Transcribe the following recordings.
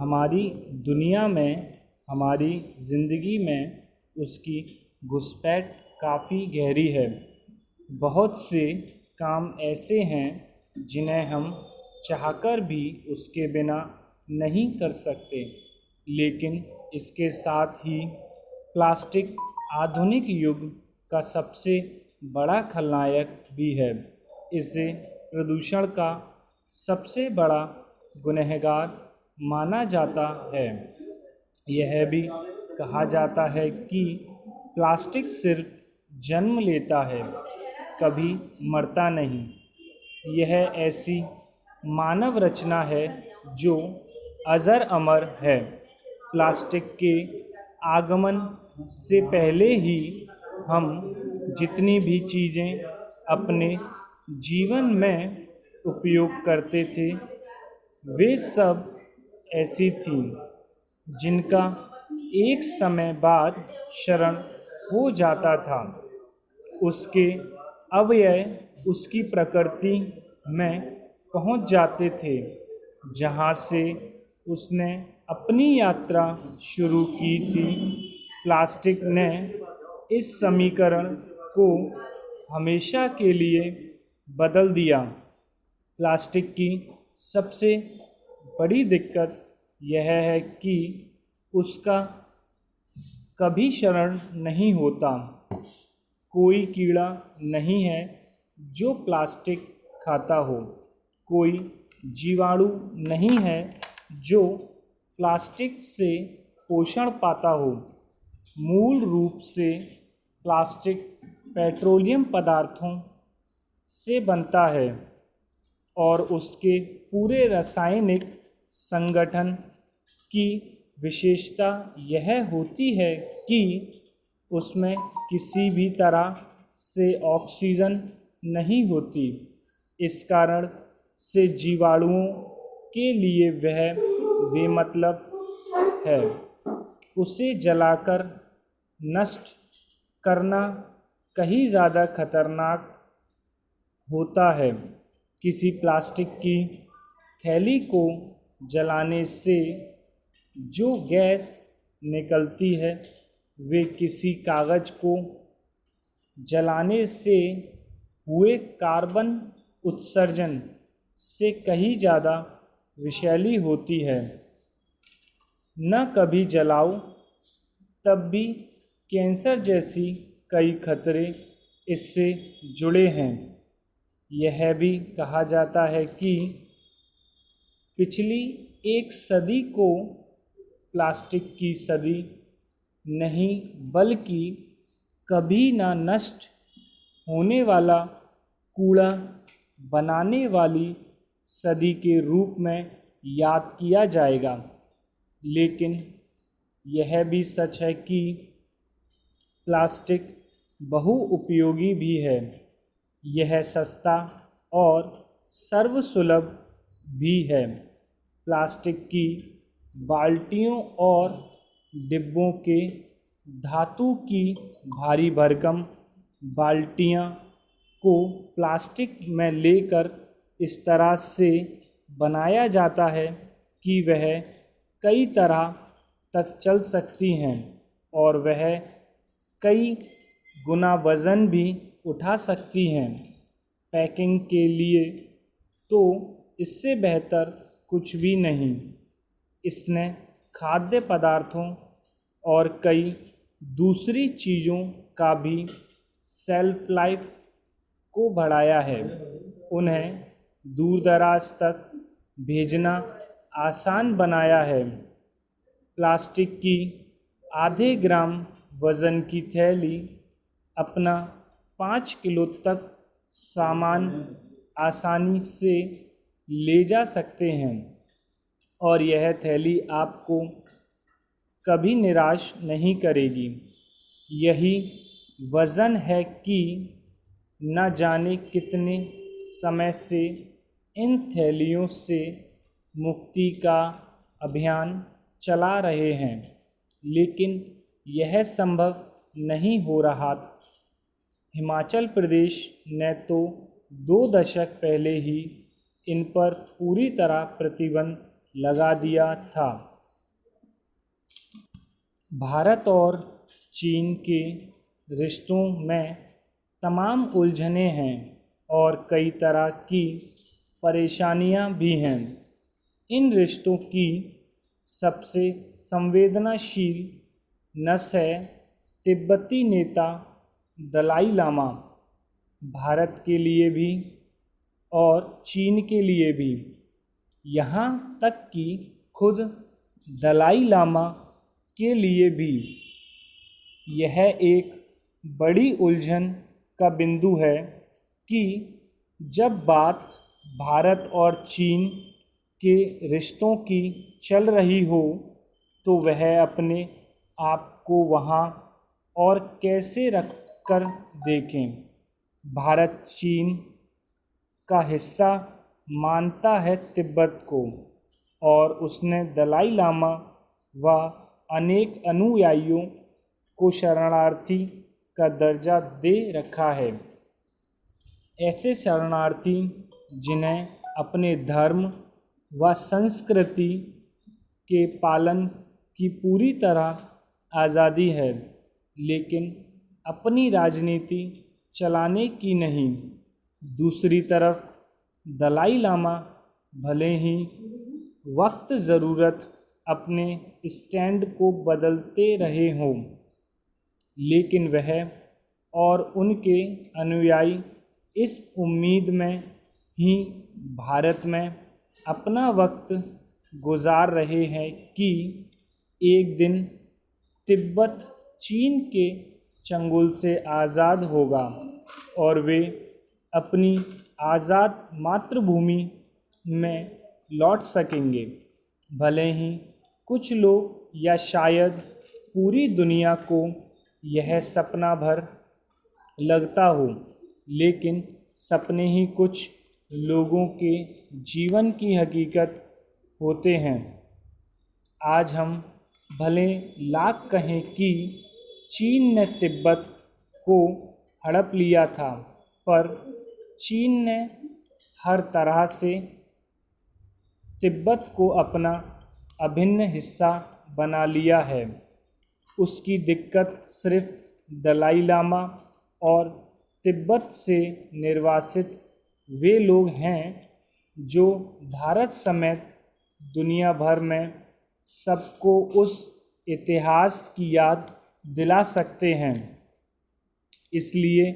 हमारी दुनिया में, हमारी ज़िंदगी में उसकी घुसपैठ काफ़ी गहरी है। बहुत से काम ऐसे हैं जिन्हें हम चाहकर भी उसके बिना नहीं कर सकते, लेकिन इसके साथ ही प्लास्टिक आधुनिक युग का सबसे बड़ा खलनायक भी है। इसे प्रदूषण का सबसे बड़ा गुनहगार माना जाता है। यह भी कहा जाता है कि प्लास्टिक सिर्फ जन्म लेता है, कभी मरता नहीं। यह ऐसी मानव रचना है जो अजर अमर है। प्लास्टिक के आगमन से पहले ही हम जितनी भी चीज़ें अपने जीवन में उपयोग करते थे, वे सब ऐसी थीं जिनका एक समय बाद क्षरण हो जाता था। उसके अवयव उसकी प्रकृति में पहुंच जाते थे, जहां से उसने अपनी यात्रा शुरू की थी। प्लास्टिक ने इस समीकरण को हमेशा के लिए बदल दिया। प्लास्टिक की सबसे बड़ी दिक्कत यह है कि उसका कभी क्षरण नहीं होता। कोई कीड़ा नहीं है जो प्लास्टिक खाता हो, कोई जीवाणु नहीं है जो प्लास्टिक से पोषण पाता हो। मूल रूप से प्लास्टिक पेट्रोलियम पदार्थों से बनता है और उसके पूरे रासायनिक संगठन की विशेषता यह होती है कि उसमें किसी भी तरह से ऑक्सीजन नहीं होती। इस कारण से जीवाणुओं के लिए वह बेमतलब है। उसे जलाकर नष्ट करना कहीं ज़्यादा खतरनाक होता है। किसी प्लास्टिक की थैली को जलाने से जो गैस निकलती है, वे किसी कागज़ को जलाने से हुए कार्बन उत्सर्जन से कहीं ज़्यादा विषैली होती है। न कभी जलाओ, तब भी कैंसर जैसी कई खतरे इससे जुड़े हैं। यह भी कहा जाता है कि पिछली एक सदी को प्लास्टिक की सदी नहीं, बल्कि कभी ना नष्ट होने वाला कूड़ा बनाने वाली सदी के रूप में याद किया जाएगा। लेकिन यह भी सच है कि प्लास्टिक बहुउपयोगी भी है। यह सस्ता और सर्वसुलभ भी है। प्लास्टिक की बाल्टियों और डिब्बों के धातु की भारी भरकम बाल्टियां को प्लास्टिक में लेकर इस तरह से बनाया जाता है कि वह कई तरह तक चल सकती हैं और वह कई गुना वज़न भी उठा सकती हैं। पैकिंग के लिए तो इससे बेहतर कुछ भी नहीं। इसने खाद्य पदार्थों और कई दूसरी चीज़ों का भी सेल्फ लाइफ को बढ़ाया है। उन्हें दूर दराज तक भेजना आसान बनाया है। प्लास्टिक की आधे ग्राम वज़न की थैली अपना 5 किलो तक सामान आसानी से ले जा सकते हैं और यह थैली आपको कभी निराश नहीं करेगी। यही वजह है कि न जाने कितने समय से इन थैलियों से मुक्ति का अभियान चला रहे हैं, लेकिन यह संभव नहीं हो रहा। हिमाचल प्रदेश ने तो 2 दशक पहले ही इन पर पूरी तरह प्रतिबंध लगा दिया था। भारत और चीन के रिश्तों में तमाम उलझनें हैं और कई तरह की परेशानियां भी हैं। इन रिश्तों की सबसे संवेदनशील नस है तिब्बती नेता दलाई लामा। भारत के लिए भी और चीन के लिए भी, यहाँ तक कि खुद दलाई लामा के लिए भी यह एक बड़ी उलझन का बिंदु है कि जब बात भारत और चीन के रिश्तों की चल रही हो तो वह अपने आप को वहाँ और कैसे रख कर देखें। भारत चीन का हिस्सा मानता है तिब्बत को और उसने दलाई लामा व अनेक अनुयायियों को शरणार्थी का दर्जा दे रखा है। ऐसे शरणार्थी जिन्हें अपने धर्म व संस्कृति के पालन की पूरी तरह आज़ादी है, लेकिन अपनी राजनीति चलाने की नहीं। दूसरी तरफ दलाई लामा भले ही वक्त ज़रूरत अपने स्टैंड को बदलते रहे हों, लेकिन वह और उनके अनुयायी इस उम्मीद में ही भारत में अपना वक्त गुजार रहे हैं कि एक दिन तिब्बत चीन के चंगुल से आज़ाद होगा और वे अपनी आज़ाद मातृभूमि में लौट सकेंगे। भले ही कुछ लोग या शायद पूरी दुनिया को यह सपना भर लगता हो, लेकिन सपने ही कुछ लोगों के जीवन की हकीकत होते हैं। आज हम भले लाख कहें कि चीन ने तिब्बत को हड़प लिया था, पर चीन ने हर तरह से तिब्बत को अपना अभिन्न हिस्सा बना लिया है। उसकी दिक्कत सिर्फ दलाई लामा और तिब्बत से निर्वासित वे लोग हैं जो भारत समेत दुनिया भर में सबको उस इतिहास की याद दिला सकते हैं। इसलिए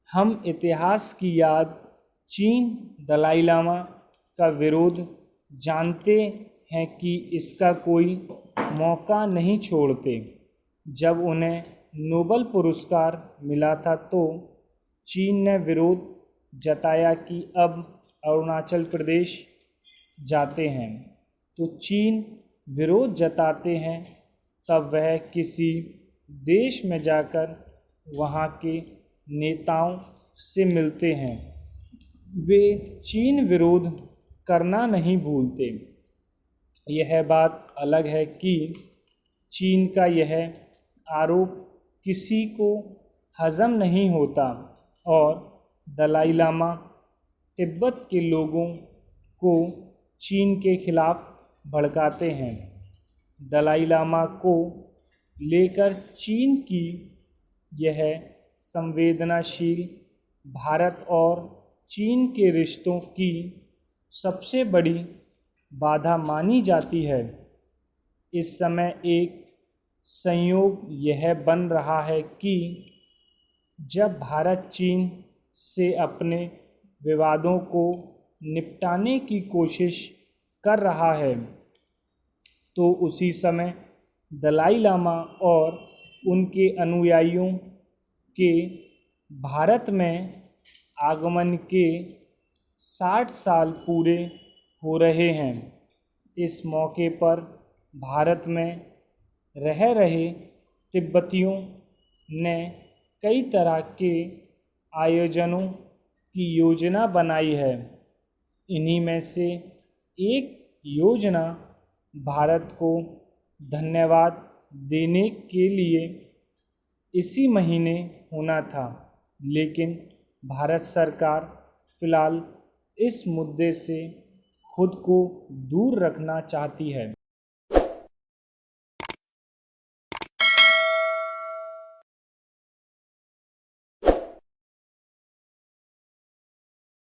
हम इतिहास की याद चीन दलाई लामा का विरोध जानते हैं कि इसका कोई मौका नहीं छोड़ते। जब उन्हें नोबेल पुरस्कार मिला था तो चीन ने विरोध जताया कि अब अरुणाचल प्रदेश जाते हैं। तो चीन विरोध जताते हैं तब वह किसी देश में जाकर वहाँ के नेताओं से मिलते हैं। वे चीन विरोध करना नहीं भूलते। यह बात अलग है कि चीन का यह आरोप किसी को हजम नहीं होता और दलाई लामा तिब्बत के लोगों को चीन के खिलाफ भड़काते हैं। दलाई लामा को लेकर चीन की यह संवेदनाशील भारत और चीन के रिश्तों की सबसे बड़ी बाधा मानी जाती है। इस समय एक संयोग यह बन रहा है कि जब भारत चीन से अपने विवादों को निपटाने की कोशिश कर रहा है तो उसी समय दलाई लामा और उनके अनुयायियों के भारत में आगमन के 60 साल पूरे हो रहे हैं। इस मौके पर भारत में रह रहे तिब्बतियों ने कई तरह के आयोजनों की योजना बनाई है। इन्हीं में से एक योजना भारत को धन्यवाद देने के लिए इसी महीने होना था, लेकिन भारत सरकार फ़िलहाल इस मुद्दे से खुद को दूर रखना चाहती है।